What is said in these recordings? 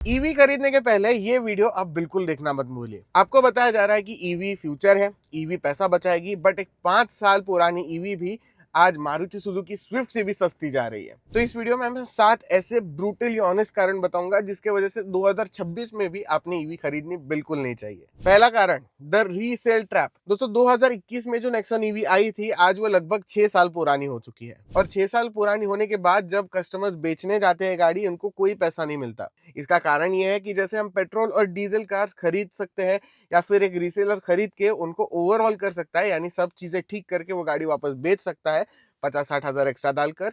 EV खरीदने के पहले ये वीडियो आप बिल्कुल देखना मत भूलिए। आपको बताया जा रहा है कि ईवी फ्यूचर है, ईवी पैसा बचाएगी, बट एक 5 साल पुरानी ईवी भी आज मारुति सुजुकी स्विफ्ट से भी सस्ती जा रही है। तो इस वीडियो में मैं 7 ऐसे ब्रूटली ऑनेस्ट कारण बताऊंगा जिसके वजह से 2026 में भी आपने ईवी खरीदनी बिल्कुल नहीं चाहिए। पहला कारण, द रीसेल ट्रैप। दोस्तों 2021 में जो नेक्सॉन ईवी आई थी, आज वो लगभग 6 साल पुरानी हो चुकी है, और 6 साल पुरानी होने के बाद जब कस्टमर्स बेचने जाते हैं गाड़ी, उनको कोई पैसा नहीं मिलता। इसका कारण यह है कि जैसे हम पेट्रोल और डीजल कार्स खरीद सकते हैं या फिर एक रीसेलर खरीद के उनको ओवरऑल कर सकता है, यानी सब चीजें ठीक करके वो गाड़ी वापस बेच सकता है 50-60 हजार एक्स्ट्रा डालकर,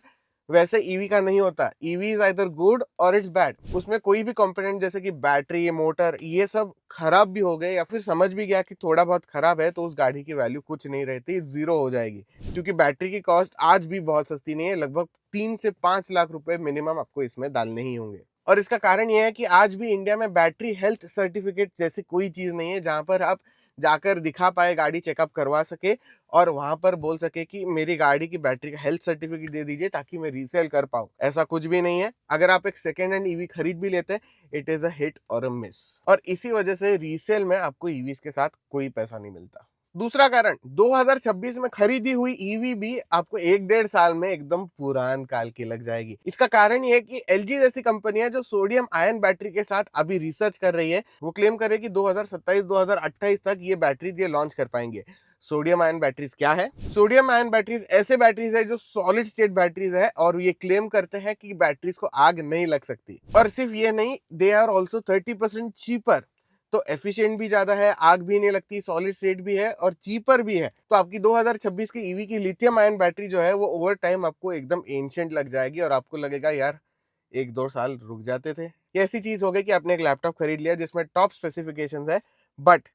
वैसे ईवी का नहीं होता। ईवी इज आइदर गुड और इट्स बैड। उसमें कोई भी कंपोनेंट जैसे कि बैटरी, मोटर, ये सब खराब भी हो गए या फिर समझ भी गया कि थोड़ा बहुत खराब है, तो उस गाड़ी की वैल्यू कुछ नहीं रहती, जीरो हो जाएगी। क्योंकि बैटरी की कॉस्ट आज भी बहुत सस्ती नहीं है, लगभग 3 से 5 लाख रुपए मिनिमम आपको इसमें डालने ही होंगे। और इसका कारण यह है कि आज भी इंडिया में बैटरी हेल्थ सर्टिफिकेट जैसी कोई चीज नहीं है जहां पर आप जाकर दिखा पाए, गाड़ी चेकअप करवा सके और वहां पर बोल सके कि मेरी गाड़ी की बैटरी का हेल्थ सर्टिफिकेट दे दीजिए ताकि मैं रीसेल कर पाऊं। ऐसा कुछ भी नहीं है। अगर आप एक सेकेंड हैंड ईवी खरीद भी लेते हैं, इट इज अ हिट और अ मिस, और इसी वजह से रीसेल में आपको ईवीज के साथ कोई पैसा नहीं मिलता। दूसरा कारण, 2026 में खरीदी हुई ईवी भी आपको 1-1.5 साल में एकदम पुरान काल की लग जाएगी। इसका कारण ये है कि एलजी जैसी कंपनियां जो सोडियम आयन बैटरी के साथ अभी रिसर्च कर रही है, वो क्लेम करे कि 2027-2028 तक ये बैटरीज ये लॉन्च कर पाएंगे। सोडियम आयन बैटरीज क्या है? सोडियम आयन बैटरीज ऐसे बैटरीज है जो सॉलिड स्टेट बैटरीज है, और ये क्लेम करते हैं कि बैटरीज को आग नहीं लग सकती। और सिर्फ ये नहीं, दे आर ऑल्सो 30% चीपर। तो एफिशिएंट भी ज्यादा है, आग भी नहीं लगती, सॉलिड स्टेट भी है और चीपर भी है। तो आपकी 2026 की ईवी की लिथियम आयन बैटरी जो है वो ओवर टाइम आपको एकदम एंशिएंट लग जाएगी, और आपको लगेगा यार 1-2 साल रुक जाते थे। ये ऐसी चीज हो गई कि आपने एक लैपटॉप खरीद लिया जिसमें टॉप स्पेसिफिकेशंस है, बट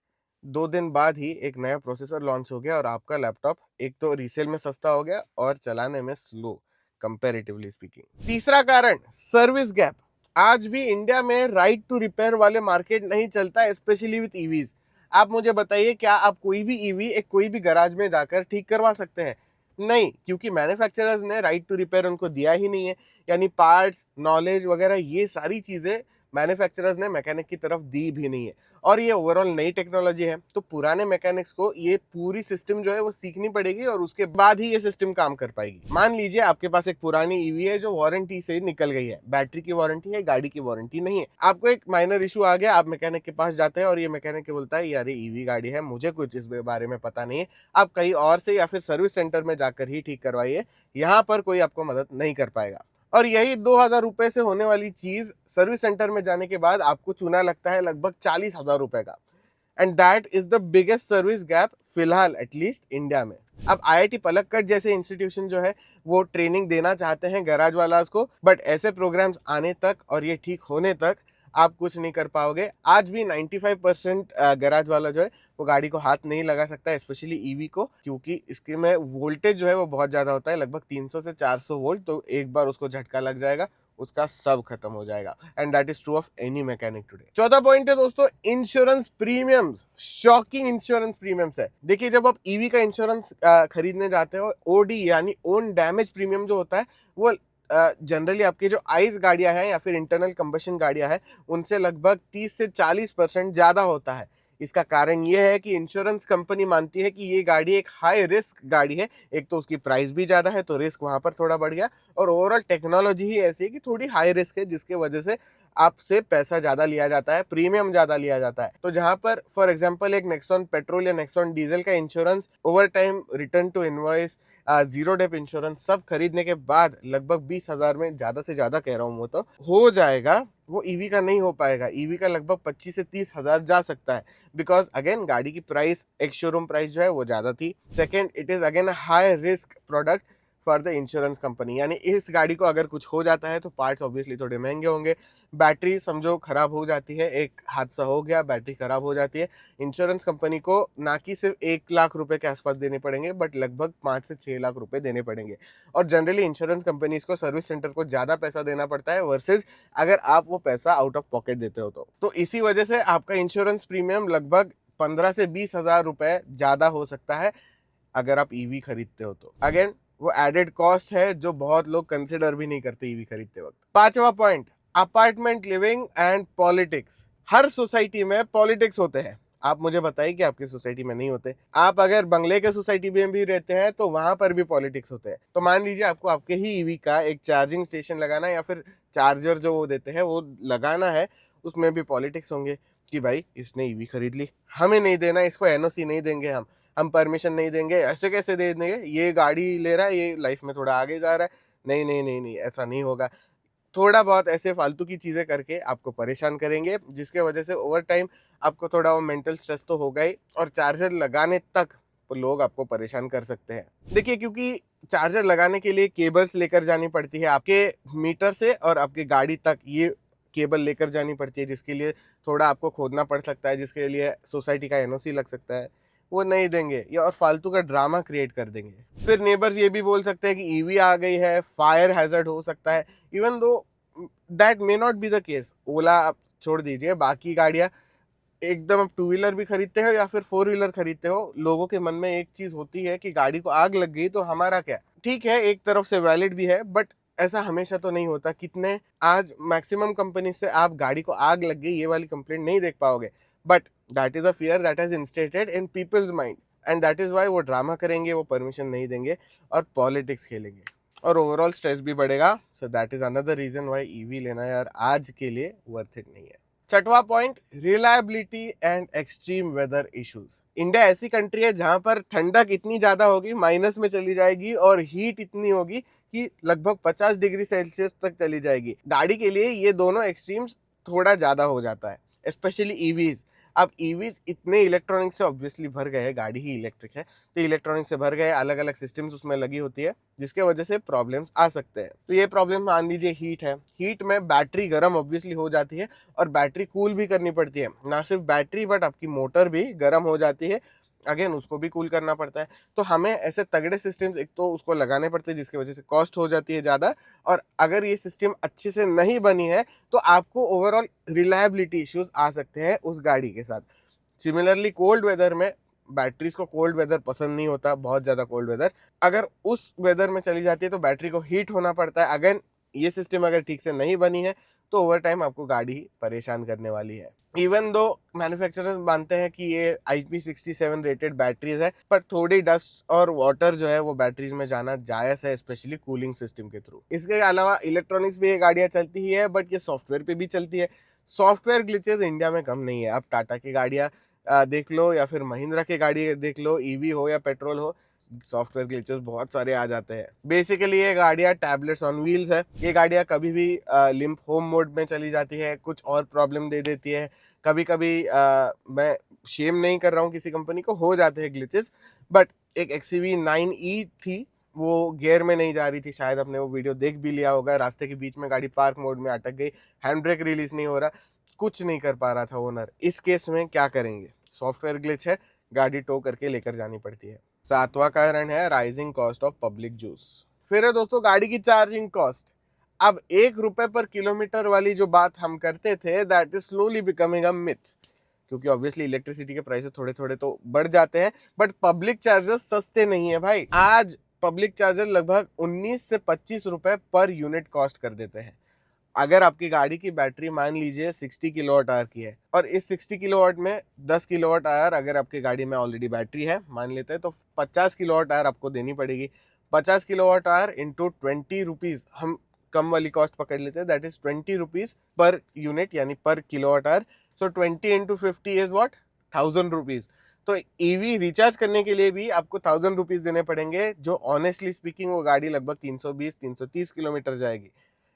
2 दिन बाद ही एक नया प्रोसेसर लॉन्च हो गया और आपका लैपटॉप एक तो रीसेल में सस्ता हो गया और चलाने में स्लो, कंपैरेटिवली स्पीकिंग। तीसरा कारण, सर्विस गैप। आज भी इंडिया में राइट टू रिपेयर वाले मार्केट नहीं चलता, स्पेशली विद ईवीज। आप मुझे बताइए, क्या आप कोई भी ईवी एक कोई भी गैराज में जाकर ठीक करवा सकते हैं? नहीं, क्योंकि मैन्युफैक्चरर्स ने राइट टू रिपेयर उनको दिया ही नहीं है। यानी पार्ट्स, नॉलेज वगैरह ये सारी चीजें मैन्युफैक्चरर्स ने मैकेनिक की तरफ दी भी नहीं है। और ये ओवरऑल नई टेक्नोलॉजी है, तो पुराने मैकेनिक्स को ये पूरी सिस्टम जो है वो सीखनी पड़ेगी, और उसके बाद ही ये सिस्टम काम कर पाएगी। मान लीजिए आपके पास एक पुरानी ईवी है जो वारंटी से निकल गई है, बैटरी की वारंटी है, गाड़ी की वारंटी नहीं है। आपको एक माइनर इशू आ गया, आप मैकेनिक के पास जाते हैं और ये मैकेनिक के बोलता है यार ये ईवी गाड़ी है, मुझे कुछ इस बारे में पता नहीं है, आप कहीं और से या फिर सर्विस सेंटर में जाकर ही ठीक करवाइए, यहाँ पर कोई आपको मदद नहीं कर पाएगा। और यही 2,000 रुपए से होने वाली चीज सर्विस सेंटर में जाने के बाद आपको चूना लगता है लगभग 40,000 रुपए का। And that is the biggest service gap फिलहाल एटलीस्ट इंडिया में। अब आईआईटी पलक्कड़ जैसे इंस्टीट्यूशन जो है वो ट्रेनिंग देना चाहते हैं गैराज वालास को, बट ऐसे प्रोग्राम्स आने तक और ये ठीक होने तक आप कुछ नहीं कर पाओगे। आज भी 95% गैराज वाला जो है वो गाड़ी को हाथ नहीं लगा सकता, स्पेशली ईवी को, क्योंकि इसके में वोल्टेज जो है वो बहुत ज्यादा होता है, लगभग 300 से 400 वोल्ट। तो एक बार उसको झटका लग जाएगा, उसका सब खत्म हो जाएगा। And that is true of any mechanic today. चौथा पॉइंट है दोस्तों, insurance premiums. Shocking insurance premiums है। देखिए, जब आप ईवी का इंश्योरेंस खरीदने जाते हो, ओडी यानी ओन डैमेज प्रीमियम जो होता है वो जनरली आपकी जो आइस गाड़ियां हैं या फिर इंटरनल कंबशन गाड़ियां हैं उनसे लगभग 30 से 40% ज्यादा होता है। इसका कारण यह है कि इंश्योरेंस कंपनी मानती है कि ये गाड़ी एक हाई रिस्क गाड़ी है। एक तो उसकी प्राइस भी ज्यादा है तो रिस्क वहां पर थोड़ा बढ़ गया, और ओवरऑल टेक्नोलॉजी ही ऐसी है कि थोड़ी हाई रिस्क है, जिसके वजह से आपसे पैसा ज्यादा लिया जाता है, प्रीमियम ज्यादा लिया जाता है। तो जहां पर फॉर एग्जांपल एक नेक्सॉन पेट्रोल या नेक्सॉन डीजल का insurance over time, return to invoice, zero dep insurance सब खरीदने के बाद लगभग 20,000 में, ज्यादा से ज्यादा कह रहा हूं, वो तो हो जाएगा, वो ईवी का नहीं हो पाएगा। ईवी का लगभग 25 से 30,000 जा सकता है, बिकॉज अगेन गाड़ी की प्राइस, एक शोरूम प्राइस जो है वो ज्यादा थी। Second, it is again high risk product for the insurance company. यानी इस गाड़ी को अगर कुछ हो जाता है तो पार्ट्स ऑब्वियसली थोड़े महंगे होंगे। बैटरी समझो खराब हो जाती है, एक हादसा हो गया, बैटरी खराब हो जाती है, इंश्योरेंस कंपनी को ना कि सिर्फ 1 लाख रुपए के आसपास देने पड़ेंगे, बट लगभग 5 से 6 लाख रुपए देने पड़ेंगे। और जनरली इंश्योरेंस कंपनीज को सर्विस सेंटर को ज्यादा पैसा देना पड़ता है वर्सेज अगर आप वो पैसा आउट ऑफ पॉकेट देते हो तो इसी वजह से आपका इंश्योरेंस प्रीमियम लगभग 15 से 20 हजार रुपए ज्यादा हो सकता है अगर आप ईवी खरीदते हो तो। अगेन वो एडेड कॉस्ट है जो बहुत लोग कंसिडर भी नहीं करते ईवी खरीदते वक्त। पांचवा point, apartment living and politics. Her society में पॉलिटिक्स होते हैं। आप मुझे बताइए कि आपकी सोसाइटी में नहीं होते। आप अगर बंगले के सोसाइटी में भी रहते हैं तो वहां पर भी पॉलिटिक्स होते हैं। तो मान लीजिए आपको आपके ही ईवी का एक चार्जिंग स्टेशन लगाना है या फिर चार्जर जो वो देते हैं वो लगाना है, उसमें भी पॉलिटिक्स होंगे कि भाई इसने ईवी खरीद ली, हमें नहीं देना, इसको एनओसी नहीं देंगे, हम परमिशन नहीं देंगे, ऐसे कैसे दे देंगे, ये गाड़ी ले रहा है, ये लाइफ में थोड़ा आगे जा रहा है, नहीं नहीं नहीं नहीं, ऐसा नहीं होगा। थोड़ा बहुत ऐसे फालतू की चीज़ें करके आपको परेशान करेंगे, जिसके वजह से ओवर टाइम आपको थोड़ा वो मेंटल स्ट्रेस तो होगा ही, और चार्जर लगाने तक लोग आपको परेशान कर सकते हैं। देखिए, क्योंकि चार्जर लगाने के लिए केबल्स लेकर जानी पड़ती है आपके मीटर से और आपकी गाड़ी तक, ये केबल लेकर जानी पड़ती है, जिसके लिए थोड़ा आपको खोदना पड़ सकता है, जिसके लिए सोसाइटी का एनओसी लग सकता है। वो नहीं देंगे ये, और फालतू का ड्रामा क्रिएट कर देंगे। फिर नेबर्स ये भी बोल सकते हैं कि ईवी आ गई है, फायर हैजर्ड हो सकता है, even though that may not be the case. Ola आप छोड़ दीजिए, बाकी गाड़ियां एकदम, आप टू व्हीलर भी खरीदते हो या फिर फोर व्हीलर खरीदते हो, लोगों के मन में एक चीज होती है कि गाड़ी को आग लग गई तो हमारा क्या। ठीक है, एक तरफ से वैलिड भी है, बट ऐसा हमेशा तो नहीं होता। कितने आज मैक्सिमम कंपनी से आप गाड़ी को आग लग गई ये वाली कंप्लेंट नहीं देख पाओगे, but that is a fear that has instated in people's mind, and that is why वो ड्रामा करेंगे, वो परमिशन नहीं देंगे और पॉलिटिक्स खेलेंगे, और ओवरऑल स्ट्रेस भी बढ़ेगा। So that is another reason why EV लेना यार आज के लिए वर्थ इट नहीं है। छठवां point, reliability and extreme weather issues. India ऐसी कंट्री है जहां पर ठंडक इतनी ज्यादा होगी, माइनस में चली जाएगी, और हीट इतनी होगी कि लगभग 50 डिग्री सेल्सियस तक चली जाएगी। गाड़ी के लिए ये दोनों एक्सट्रीम्स थोड़ा ज्यादा हो जाता है, स्पेशली ईवीज। अब ईवीज इतने इलेक्ट्रॉनिक्स से ऑब्वियसली भर गए हैं, गाड़ी ही इलेक्ट्रिक है तो इलेक्ट्रॉनिक्स से भर गए, अलग अलग सिस्टम्स उसमें लगी होती है, जिसके वजह से प्रॉब्लम्स आ सकते हैं। तो ये प्रॉब्लम मान लीजिए हीट है, हीट में बैटरी गर्म ऑब्वियसली हो जाती है, और बैटरी कूल भी करनी पड़ती है। ना सिर्फ बैटरी बट आपकी मोटर भी गर्म हो जाती है, अगेन उसको भी कूल करना पड़ता है। तो हमें ऐसे तगड़े सिस्टम्स एक तो उसको लगाने पड़ते हैं, जिसकी वजह से कॉस्ट हो जाती है ज़्यादा, और अगर ये सिस्टम अच्छे से नहीं बनी है तो आपको ओवरऑल रिलायबिलिटी इश्यूज आ सकते हैं उस गाड़ी के साथ। सिमिलरली कोल्ड वेदर में बैटरीज को कोल्ड वेदर पसंद नहीं होता, बहुत ज़्यादा कोल्ड वेदर, अगर उस वेदर में चली जाती है तो बैटरी को हीट होना पड़ता है। अगेन ये सिस्टम अगर ठीक से नहीं बनी है तो ओवर टाइम आपको गाड़ी ही परेशान करने वाली है। इवन दो मैन्युफैक्चरर्स मानते हैं कि ये IP67 रेटेड बैटरीज है, पर थोड़ी डस्ट और वाटर जो है वो बैटरीज में जाना जायज़ है, स्पेशली कूलिंग सिस्टम के थ्रू। इसके अलावा इलेक्ट्रॉनिक्स भी ये गाड़ियाँ चलती ही है, बट ये सॉफ्टवेयर पे भी चलती है। सॉफ्टवेयर ग्लिचेस इंडिया में कम नहीं है। आप टाटा की गाड़ियाँ देख लो या फिर महिंद्रा की गाड़ी देख लो, ईवी हो या पेट्रोल हो, सॉफ्टवेयर ग्लिचेस बहुत सारे आ जाते हैं। बेसिकली ये गाड़ियाँ टैबलेट्स ऑन व्हील्स है। ये गाड़ियाँ कभी भी लिम्प होम मोड में चली जाती है, कुछ और प्रॉब्लम दे देती है। कभी कभी मैं शेम नहीं कर रहा हूँ किसी कंपनी को, हो जाते हैं ग्लिचेस, बट एक XCV 9e थी, वो गियर में नहीं जा रही थी, शायद आपने वो वीडियो देख भी लिया होगा। रास्ते के बीच में गाड़ी पार्क मोड में अटक गई, हैंड ब्रेक रिलीज नहीं हो रहा, कुछ नहीं कर पा रहा था ओनर। इस केस में क्या करेंगे, सॉफ्टवेयर ग्लिच है, गाड़ी टो करके लेकर जानी पड़ती है। सातवां कारण है rising cost of public juice. फिर है दोस्तों गाड़ी की चार्जिंग कॉस्ट। अब 1 रुपए पर किलोमीटर वाली जो बात हम करते थे, that is slowly becoming a myth, क्योंकि ऑब्वियसली इलेक्ट्रिसिटी के प्राइसेस थोड़े थोड़े तो बढ़ जाते हैं, बट पब्लिक चार्जर्स सस्ते नहीं है भाई। आज पब्लिक चार्जर लगभग 19 से 25 रुपए पर यूनिट कॉस्ट कर देते हैं। अगर आपकी गाड़ी की बैटरी मान लीजिए 60 किलोवाट आवर की है, और इस 60 किलोवाट में 10 किलोवाट आवर अगर आपकी गाड़ी में ऑलरेडी बैटरी है मान लेते हैं, तो 50 किलोवाट आवर आपको देनी पड़ेगी। 50 किलोवाट आवर इंटू 20 रुपीज़, हम कम वाली कॉस्ट पकड़ लेते हैं, that is 20 rupees per unit यानी पर kilowatt our. So 20 into 50 is what, 1000 rupees. तो ईवी रिचार्ज करने के लिए भी आपको 1000 रुपीज़ देने पड़ेंगे, जो ऑनेस्टली स्पीकिंग वो गाड़ी लगभग 320-330 किलोमीटर जाएगी,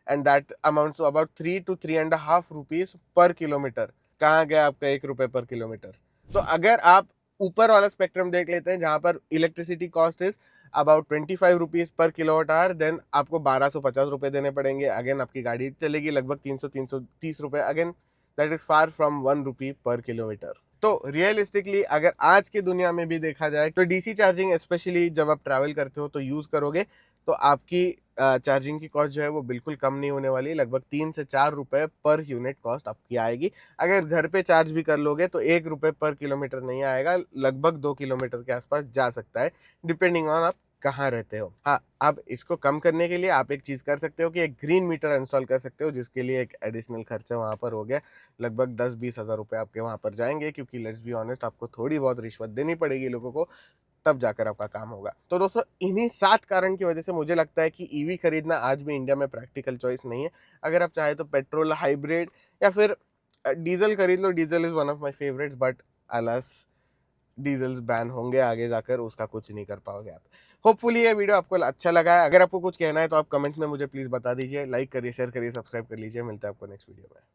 and that amounts to about 3 to 3.5 rupees per kilometre. कहाँ गया आपका 1 रुपए पर किलोमीटर। तो अगर आप ऊपर वाला स्पेक्ट्रम देख लेते हैं, जहां पर electricity cost is about 25 rupees per kilowatt hour, then आपको 1250 रुपए देने पड़ेंगे। अगेन आपकी गाड़ी चलेगी लगभग 300-330 रुपए, again that is far from 1 रुपी पर किलोमीटर। तो रियलिस्टिकली अगर आज की दुनिया में भी देखा जाए तो डीसी चार्जिंग स्पेशली जब आप ट्रैवल करते हो तो यूज करोगे, तो आपकी चार्जिंग की कॉस्ट जो है वो बिल्कुल कम नहीं होने वाली। लगभग 3 से 4 रुपए पर यूनिट कॉस्ट आपकी आएगी। अगर घर पे चार्ज भी कर लोगे तो 1 रुपए पर किलोमीटर नहीं आएगा, लगभग 2 किलोमीटर के आसपास जा सकता है, डिपेंडिंग ऑन आप कहाँ रहते हो। हाँ, अब इसको कम करने के लिए आप एक चीज़ कर सकते हो कि एक ग्रीन मीटर इंस्टॉल कर सकते हो, जिसके लिए एक एडिशनल खर्चा वहाँ पर हो गया। लगभग 10-20 हज़ार रुपए आपके वहाँ पर जाएँगे, क्योंकि लेट्स बी ऑनेस्ट आपको थोड़ी बहुत रिश्वत देनी पड़ेगी लोगों को, तब जाकर आपका काम होगा। तो दोस्तों, इन्हीं 7 कारण की वजह से मुझे लगता है कि ईवी खरीदना आज भी इंडिया में प्रैक्टिकल चॉइस नहीं है। अगर आप चाहें तो पेट्रोल, हाइब्रिड या फिर डीज़ल खरीद लो। Diesel is one of my favourites, but alas diesels ban होंगे आगे जाकर, उसका कुछ नहीं कर पाओगे आप। होपफुली ये वीडियो आपको अच्छा लगा है। अगर आपको कुछ कहना है तो आप कमेंट में मुझे प्लीज़ बता दीजिए। लाइक करिए, शेयर करिए, सब्सक्राइब कर लीजिए। मिलते हैं आपको नेक्स्ट वीडियो में।